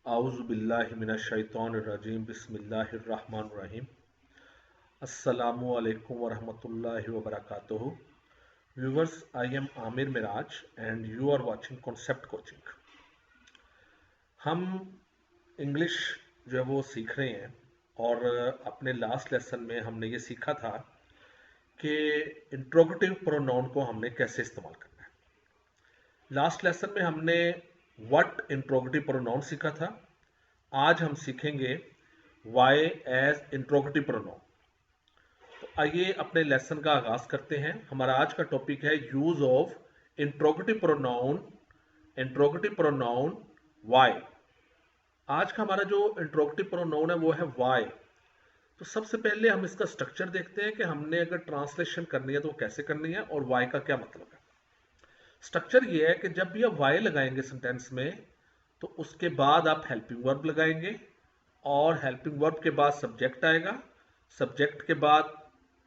आउज़ु बिल्लाहि मिनश शैतानिर रजीम बिस्मिल्लाहिर्रहमानिर्रहीम अस्सलामु अलैकुम वरहमतुल्लाहि वबरकातुहू। Viewers, I am Aamir Miraj and you are watching concept coaching. हम इंग्लिश जो है वो सीख रहे हैं और अपने लास्ट लेसन में हमने ये सीखा था कि इंट्रोगेटिव प्रोनाउन को हमने कैसे इस्तेमाल करना है। लास्ट लेसन में हमने व्हाट इंट्रोगेटिव प्रोनाउन सीखा था। आज हम सीखेंगे वाई एज इंट्रोगेटिव प्रोनाउन। तो आइए अपने लेसन का आगाज करते हैं। हमारा आज का टॉपिक है use of interrogative pronoun. Interrogative pronoun why. आज का हमारा जो इंट्रोगेटिव प्रोनाउन है वो है वाई। तो सबसे पहले हम इसका स्ट्रक्चर देखते हैं कि हमने अगर ट्रांसलेशन करनी है तो कैसे करनी है और वाई का क्या मतलब है। स्ट्रक्चर ये है कि जब भी आप वाई लगाएंगे सेंटेंस में तो उसके बाद आप हेल्पिंग वर्ब लगाएंगे और हेल्पिंग वर्ब के बाद सब्जेक्ट आएगा, सब्जेक्ट के बाद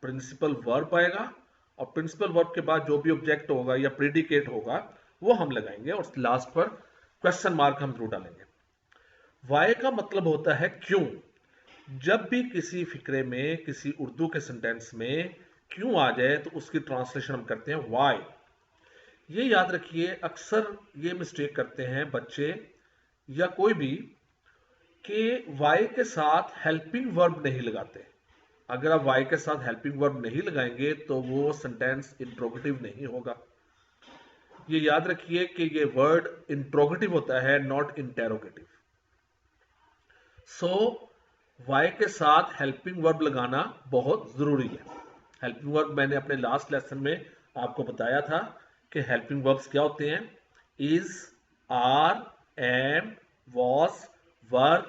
प्रिंसिपल वर्ब आएगा और प्रिंसिपल वर्ब के बाद जो भी ऑब्जेक्ट होगा या प्रीडिकेट होगा वो हम लगाएंगे और लास्ट पर क्वेश्चन मार्क हम जरूर डालेंगे। वाई का मतलब होता है क्यों। जब भी किसी फिक्रे में, किसी उर्दू के सेंटेंस में क्यों आ जाए तो उसकी ट्रांसलेशन हम करते हैं वाई। ये याद रखिए, अक्सर ये मिस्टेक करते हैं बच्चे या कोई भी कि वाई के साथ हेल्पिंग वर्ब नहीं लगाते। अगर आप वाई के साथ हेल्पिंग वर्ब नहीं लगाएंगे तो वो सेंटेंस इंट्रोगेटिव नहीं होगा। ये याद रखिए कि ये वर्ड इंट्रोगेटिव होता है, नॉट इंटेरोगेटिव। सो वाई के साथ हेल्पिंग वर्ब लगाना बहुत जरूरी है। हेल्पिंग वर्ब मैंने अपने लास्ट लेसन में आपको बताया था कि हेल्पिंग वर्ब्स क्या होते हैं। Is, are, am, was, were,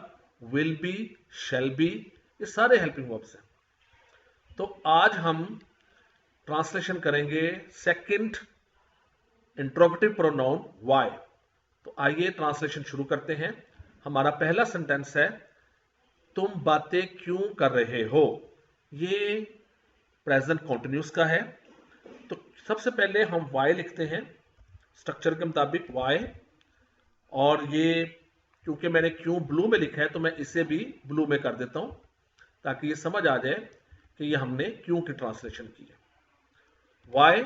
will be, shall be, ये सारे हेल्पिंग वर्ब्स हैं। तो आज हम ट्रांसलेशन करेंगे सेकंड इंट्रोगेटिव प्रोनाउन वाई। तो आइए ट्रांसलेशन शुरू करते हैं। हमारा पहला सेंटेंस है तुम बातें क्यों कर रहे हो। ये प्रेजेंट कॉन्टिन्यूस का है। तो सबसे पहले हम वाई लिखते हैं स्ट्रक्चर के मुताबिक वाई, और ये क्योंकि मैंने क्यों ब्लू में लिखा है तो मैं इसे भी ब्लू में कर देता हूं ताकि ये समझ आ जाए कि ये हमने क्यों की ट्रांसलेशन की है। वाई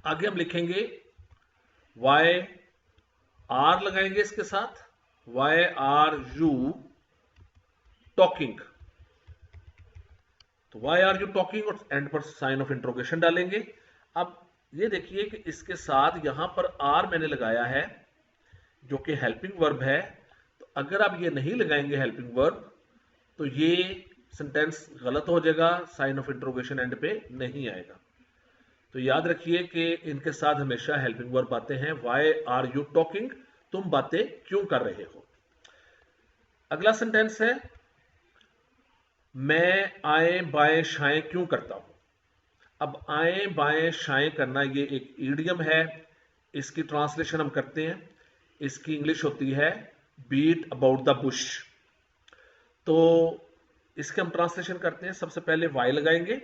आगे हम लिखेंगे वाई आर लगाएंगे इसके साथ, वाई आर यू टॉकिंग। तो वाई आर यू टॉकिंग और एंड पर साइन ऑफ इंट्रोगेशन डालेंगे। अब ये देखिए कि इसके साथ यहां पर आर मैंने लगाया है जो कि हेल्पिंग वर्ब है। तो अगर आप ये नहीं लगाएंगे हेल्पिंग वर्ब तो ये सेंटेंस गलत हो जाएगा, साइन ऑफ इंट्रोगेशन एंड पे नहीं आएगा। तो याद रखिए कि इनके साथ हमेशा हेल्पिंग वर्ब आते हैं। वाई आर यू टॉकिंग, तुम बातें क्यों कर रहे हो। अगला सेंटेंस है मैं आए बाएं शाएं क्यों करता हूं। अब आए बाएं शाएं करना ये एक ईडियम है। इसकी ट्रांसलेशन हम करते हैं। इसकी इंग्लिश होती है बीट अबाउट द बुश। तो इसके हम ट्रांसलेशन करते हैं। सबसे पहले वाई लगाएंगे,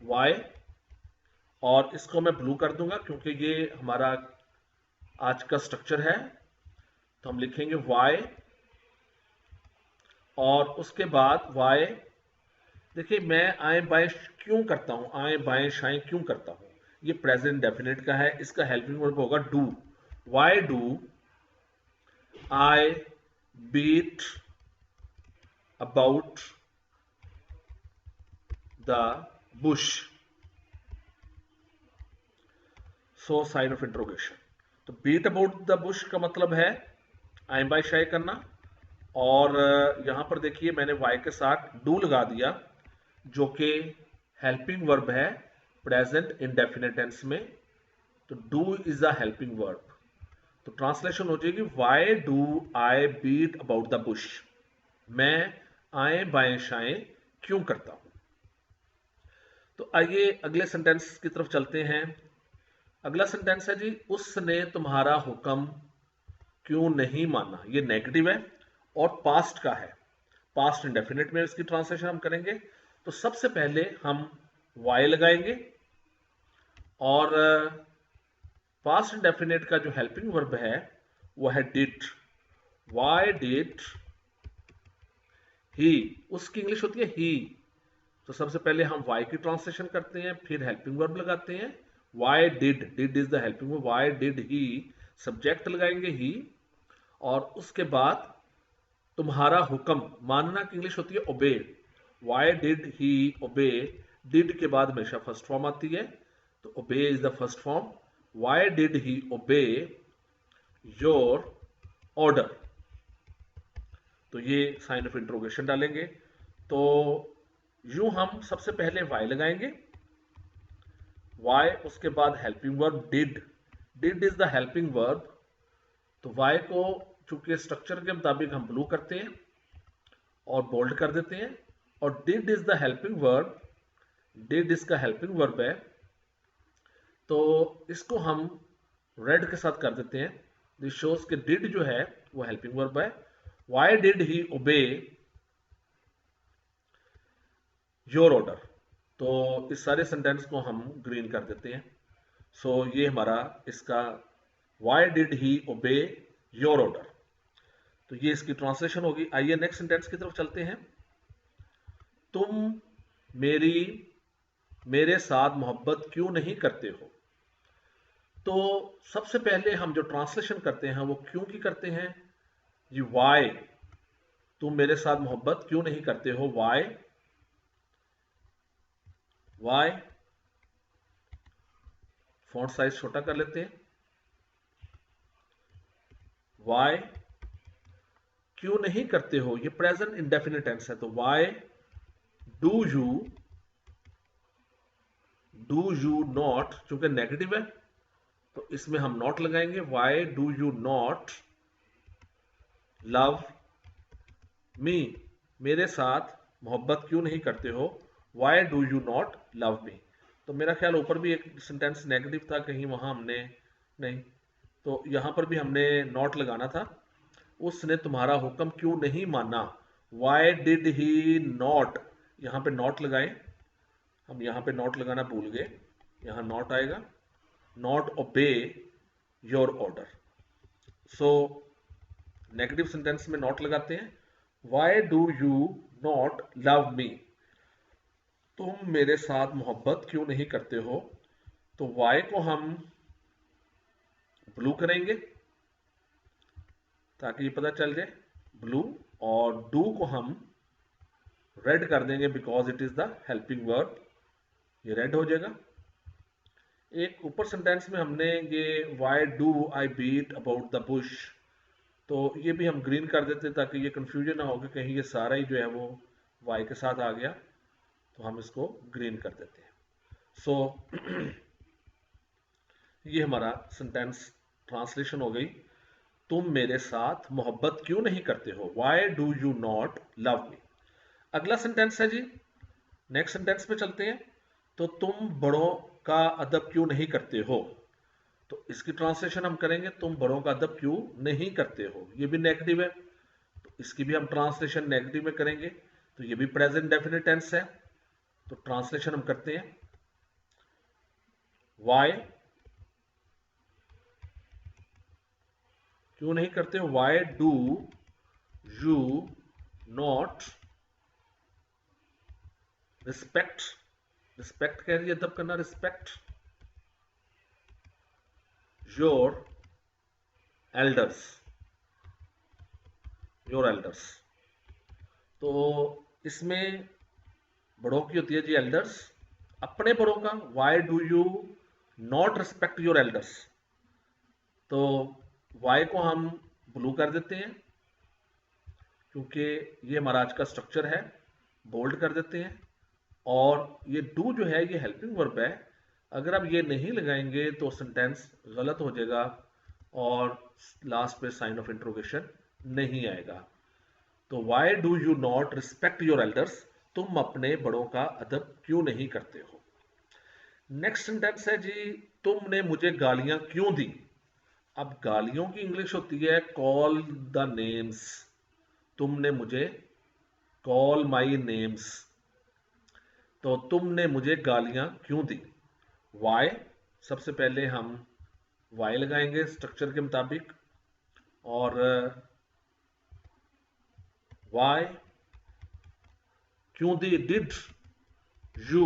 वाई, और इसको मैं ब्लू कर दूंगा क्योंकि ये हमारा आज का स्ट्रक्चर है। तो हम लिखेंगे वाई और उसके बाद वाई। देखिए मैं आए बाएं क्यों करता हूं, आए बाएं शाएं क्यों करता हूं, ये प्रेजेंट डेफिनेट का है। इसका हेल्पिंग वर्ब होगा do. Why do I beat about the bush. So sign of interrogation. तो बीट अबाउट द बुश का मतलब है आई बाय शाय करना। और यहां पर देखिए मैंने वाई के साथ डू लगा दिया जो कि हेल्पिंग वर्ब है प्रेजेंट इंडेफिनिट टेंस में। तो do is a helping verb. तो ट्रांसलेशन हो जाएगी why do I beat about the bush. मैं आए बाएं शाएं क्यों करता हूं। तो आइए अगले सेंटेंस की तरफ चलते हैं। अगला सेंटेंस है जी उसने तुम्हारा हुक्म क्यों नहीं माना। ये नेगेटिव है और पास्ट का है। पास्ट इंडेफिनिट में इसकी ट्रांसलेशन हम करेंगे। तो सबसे पहले हम वाई लगाएंगे और पास्ट इंडेफिनिट का जो हेल्पिंग वर्ब है वो है डिड। वाई डिड ही, उसकी इंग्लिश होती है ही। तो सबसे पहले हम वाई की ट्रांसलेशन करते हैं, फिर हेल्पिंग वर्ब लगाते हैं। Why did, did is the helping verb, Y did he, subject लगाएंगे ही, और उसके बाद तुम्हारा हुक्म, मानना की इंग्लिश होती है ओबे। वाई डिड ही ओबे, डिड के बाद हमेशा फर्स्ट फॉर्म आती है, तो obey is the first form. Why did he obey your order, तो ये साइन ऑफ इंट्रोगेशन डालेंगे। तो यूं हम सबसे पहले वाई लगाएंगे, वाई, उसके बाद helping verb did, did is the helping verb. तो वाई को चूंकि स्ट्रक्चर के मुताबिक हम ब्लू करते हैं और बोल्ड कर देते हैं, और did is the helping verb, did इसका हेल्पिंग वर्ब है, तो इसको हम रेड के साथ कर देते हैं। दिस शोज के डिड जो है वो हेल्पिंग वर्ब है। Y did he obey your order, तो इस सारे सेंटेंस को हम ग्रीन कर देते हैं। सो ये हमारा इसका Y did he obey your order, तो ये इसकी ट्रांसलेशन होगी। आइए नेक्स्ट सेंटेंस की तरफ चलते हैं। तुम मेरे साथ मोहब्बत क्यों नहीं करते हो। तो सबसे पहले हम जो ट्रांसलेशन करते हैं वो क्यों की करते हैं जी, वाई, तुम मेरे साथ मोहब्बत क्यों नहीं करते हो, वाई, वाई, फॉन्ट साइज छोटा कर लेते हैं, वाई क्यों नहीं करते हो, ये प्रेजेंट इंडेफिनिट टेंस है, तो वाई डू यू नॉट, चूंकि नेगेटिव है तो इसमें हम नॉट लगाएंगे। Why do you not love मी, मेरे साथ मोहब्बत क्यों नहीं करते हो, why do you not love me. तो मेरा ख्याल ऊपर भी एक सेंटेंस नेगेटिव था, कहीं वहां हमने नहीं, तो यहां पर भी हमने नॉट लगाना था। उसने तुम्हारा हुक्म क्यों नहीं माना, वाई डिड ही नॉट, यहां पे नॉट लगाएं, हम यहां पे नॉट लगाना भूल गए, यहां नॉट आएगा, not obey your order. So negative sentence में नॉट लगाते हैं। Why do you not love मी, तुम मेरे साथ मोहब्बत क्यों नहीं करते हो, तो वाई को हम ब्लू करेंगे ताकि ये पता चल जाए, ब्लू, और डू को हम रेड कर देंगे because it is the helping verb, ये रेड हो जाएगा। एक ऊपर सेंटेंस में हमने ये why do I beat about the bush, तो ये भी हम ग्रीन कर देते ताकि ये कंफ्यूजन ना हो कि कहीं ये सारा ही जो है वो वाई के साथ आ गया, तो हम इसको ग्रीन कर देते हैं। सो ये हमारा सेंटेंस ट्रांसलेशन हो गई, तुम मेरे साथ मोहब्बत क्यों नहीं करते हो, why do you not love मी। अगला सेंटेंस है जी, नेक्स्ट सेंटेंस पे चलते हैं। तो तुम बड़ों का अदब क्यों नहीं करते हो, तो इसकी ट्रांसलेशन हम करेंगे, तुम बड़ों का अदब क्यों नहीं करते हो, ये भी नेगेटिव है, तो इसकी भी हम ट्रांसलेशन नेगेटिव में करेंगे, तो ये भी प्रेजेंट डेफिनेट टेंस है, तो ट्रांसलेशन हम करते हैं, वाई क्यों नहीं करते हो, why do you not respect, respect कह रही है अदब करना, respect your elders, your elders, तो इसमें बड़ों की होती है जी एल्डर्स, अपने बड़ों का, why do you not respect your elders, तो वाई को हम ब्लू कर देते हैं क्योंकि ये हमारा आज का स्ट्रक्चर है, बोल्ड कर देते हैं, और ये डू जो है ये हेल्पिंग वर्ब है, अगर आप ये नहीं लगाएंगे तो सेंटेंस गलत हो जाएगा और लास्ट पे साइन ऑफ इंट्रोगेशन नहीं आएगा। तो why do you not respect your elders, तुम अपने बड़ों का अदब क्यों नहीं करते हो। नेक्स्ट सेंटेंस है जी, तुमने मुझे गालियां क्यों दी। अब गालियों की इंग्लिश होती है कॉल द नेम्स, तुमने मुझे कॉल माई नेम्स, तो तुमने मुझे गालियां क्यों दी, वाई, सबसे पहले हम वाई लगाएंगे स्ट्रक्चर के मुताबिक, और वाई, क्यों did you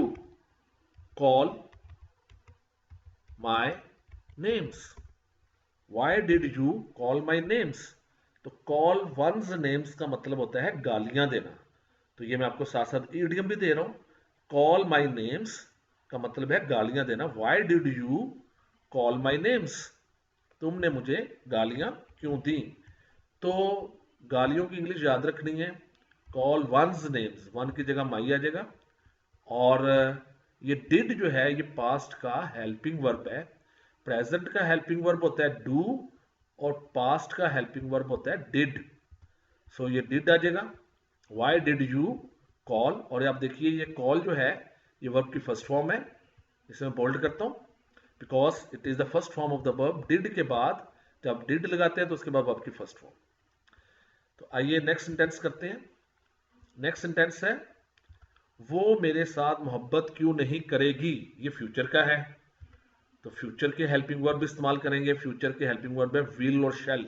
call my names, why did you call my names. तो कॉल वंस नेम्स का मतलब होता है गालियां देना, तो ये मैं आपको साथ साथ ईडियम भी दे रहा हूं। कॉल माई नेम्स का मतलब है गालियां देना। Why did you call my names, तुमने मुझे गालियां क्यों दी। तो गालियों की इंग्लिश याद रखनी है, कॉल वंस नेम्स, वन की जगह माई आ जाएगा। और ये डिड जो है ये पास्ट का हेल्पिंग वर्ब है, प्रेजेंट का हेल्पिंग वर्ब होता है डू और पास्ट का हेल्पिंग वर्ब होता है डिड। सो ये डिड आ जाएगा। वाई डिड यू कॉल, और आप देखिए ये कॉल जो है ये वर्ब की फर्स्ट फॉर्म है, इसे मैं बोल्ड करता हूं because it is the first form of the verb. Did के बाद जब डिड लगाते हैं तो उसके बाद वर्ब की फर्स्ट फॉर्म। तो आइए नेक्स्ट सेंटेंस करते हैं। नेक्स्ट सेंटेंस है वो मेरे साथ मोहब्बत क्यों नहीं करेगी, ये फ्यूचर का है तो फ्यूचर के हेल्पिंग वर्ब इस्तेमाल करेंगे। फ्यूचर के हेल्पिंग वर्ब है विल और शैल।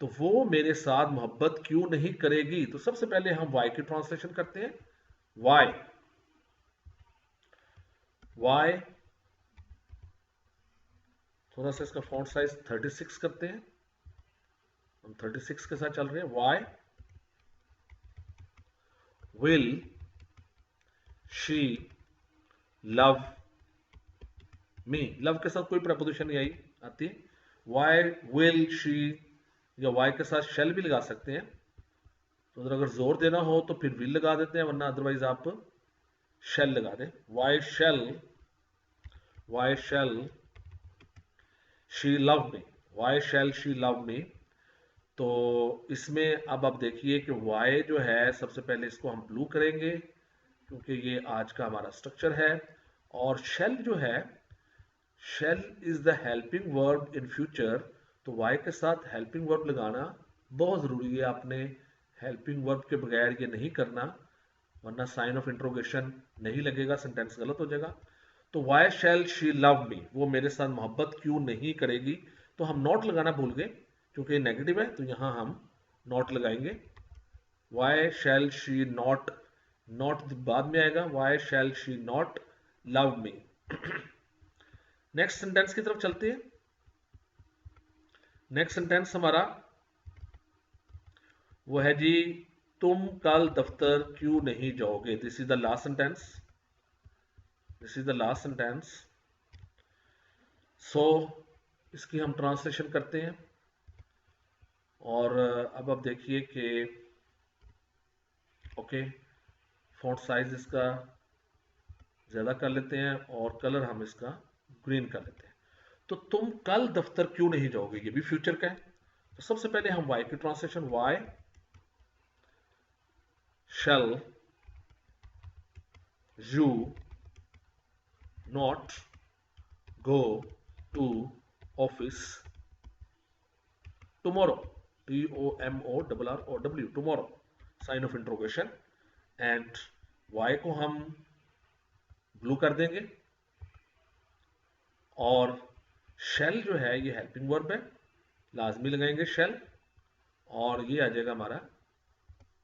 तो वो मेरे साथ मोहब्बत क्यों नहीं करेगी, तो सबसे पहले हम वाई की ट्रांसलेशन करते हैं। वाई, वाई, थोड़ा सा इसका फॉन्ट साइज 36 करते हैं, हम 36 के साथ चल रहे हैं। Why will she love me, love के साथ कोई प्रपोजिशन नहीं आई आती। वाई विल शी, या वाई के साथ शेल भी लगा सकते हैं, तो अगर जोर देना हो तो फिर विल लगा देते हैं, वरना अदरवाइज आप शेल लगा दें। Why shall, why shall she love me, why shall she love me. तो इसमें अब आप देखिए कि वाई जो है सबसे पहले इसको हम ब्लू करेंगे क्योंकि ये आज का हमारा स्ट्रक्चर है। और शेल जो है, shall is the helping verb in future, तो वाई के साथ हेल्पिंग वर्ब लगाना बहुत ज़रूरी है। आपने हेल्पिंग वर्ब के बगैर ये नहीं करना, वरना साइन ऑफ इंट्रोगेशन नहीं लगेगा, सेंटेंस गलत हो जाएगा। तो why shall she love me, वो मेरे साथ मोहब्बत क्यों नहीं करेगी। तो हम नॉट लगाना भूल गए क्योंकि नेगेटिव है, तो यहां हम नॉट लगाएंगे। Why shall she not, not बाद में आएगा, why shall she not love me. Next sentence की तरफ चलते हैं। नेक्स्ट सेंटेंस हमारा वो है जी, तुम कल दफ्तर क्यों नहीं जाओगे। This is the last sentence, this is the last sentence. So इसकी हम ट्रांसलेशन करते हैं। और अब आप देखिए कि ओके, फॉन्ट साइज इसका ज़्यादा कर लेते हैं और कलर हम इसका ग्रीन कर लेते हैं। तो तुम कल दफ्तर क्यों नहीं जाओगे, ये भी फ्यूचर का है। तो सबसे पहले हम वाई की translation, why shall you not go to office tomorrow, TOMORROW, tomorrow, sign of interrogation. And why को हम ब्लू कर देंगे और शेल जो है ये हेल्पिंग वर्ब है, लाजमी लगाएंगे शेल, और ये आ जाएगा हमारा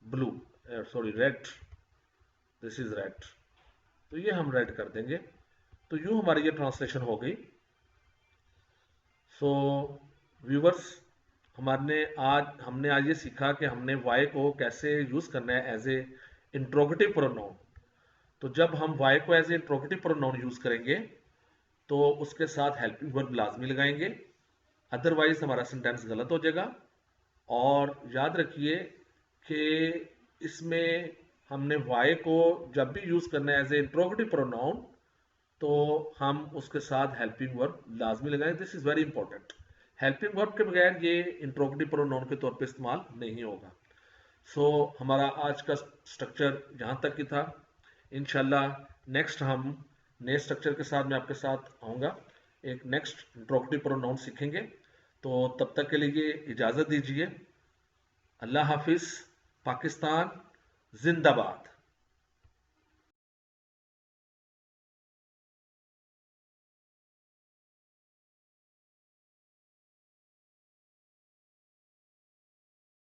blue, sorry red, this is red, तो ये हम रेड कर देंगे। तो यूं हमारी ये ट्रांसलेशन हो गई। सो व्यूवर्स, हमने आज ये सीखा कि हमने वाई को कैसे यूज करना है एज ए इंट्रोगेटिव प्रोनाउन। तो जब हम वाई को as a interrogative pronoun use करेंगे तो उसके साथ हेल्पिंग वर्ब लाजमी लगाएंगे, अदरवाइज हमारा सेंटेंस गलत हो जाएगा। और याद रखिए कि इसमें हमने वाई को जब भी यूज करना है एज ए इंट्रोगेटिव प्रोनाउन तो हम उसके साथ हेल्पिंग वर्ब लाजमी लगाएं। This is very important, helping verb के बगैर ये इंट्रोगेटिव प्रोनाउन के तौर पे इस्तेमाल नहीं होगा। सो हमारा आज का स्ट्रक्चर यहाँ तक ही था। इंशाल्लाह नेक्स्ट हम नए स्ट्रक्चर के साथ मैं आपके साथ आऊँगा, एक नेक्स्ट इंट्रोगेटिव प्रोनाउन सीखेंगे। तो तब तक के लिए इजाज़त दीजिए। अल्लाह हाफिज़, पाकिस्तान जिंदाबाद।